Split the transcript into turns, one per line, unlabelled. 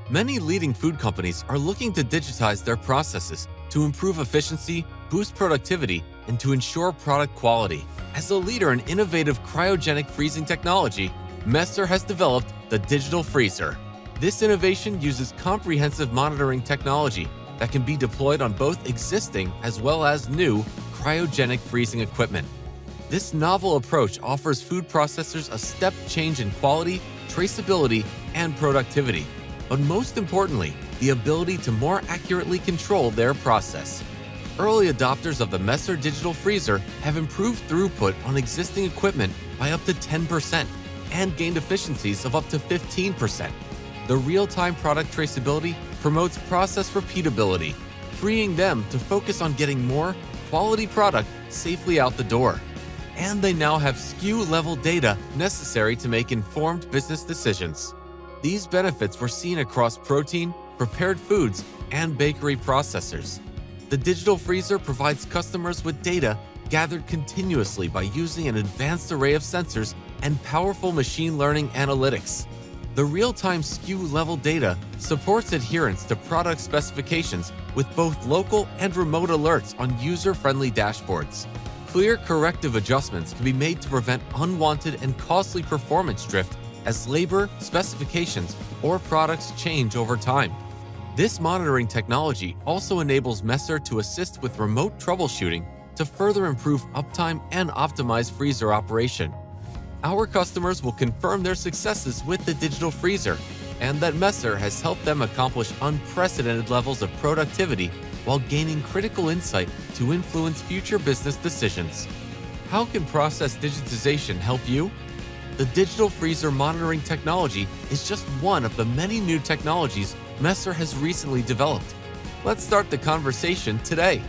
Many leading food companies are looking to digitize their processes to improve efficiency, boost productivity, and to ensure product quality. As a leader in innovative cryogenic freezing technology, Messer has developed the digital freezer. This innovation uses comprehensive monitoring technology that can be deployed on both existing as well as new cryogenic freezing equipment. This novel approach offers food processors a step change in quality, traceability, and productivity, but most importantly, the ability to more accurately control their process. Early adopters of the Messer digital freezer have improved throughput on existing equipment by up to 10% and gained efficiencies of up to 15%. The real-time product traceability promotes process repeatability, freeing them to focus on getting more quality product safely out the door. And they now have SKU-level data necessary to make informed business decisions. These benefits were seen across protein, prepared foods, and bakery processors. The digital freezer provides customers with data gathered continuously by using an advanced array of sensors and powerful machine learning analytics. The real-time SKU-level data supports adherence to product specifications with both local and remote alerts on user-friendly dashboards. Clear corrective adjustments can be made to prevent unwanted and costly performance drift as labor, specifications, or products change over time. This monitoring technology also enables Messer to assist with remote troubleshooting to further improve uptime and optimize freezer operation. Our customers will confirm their successes with the digital freezer and that Messer has helped them accomplish unprecedented levels of productivity while gaining critical insight to influence future business decisions. How can process digitization help you? The digital freezer monitoring technology is just one of the many new technologies Messer has recently developed. Let's start the conversation today.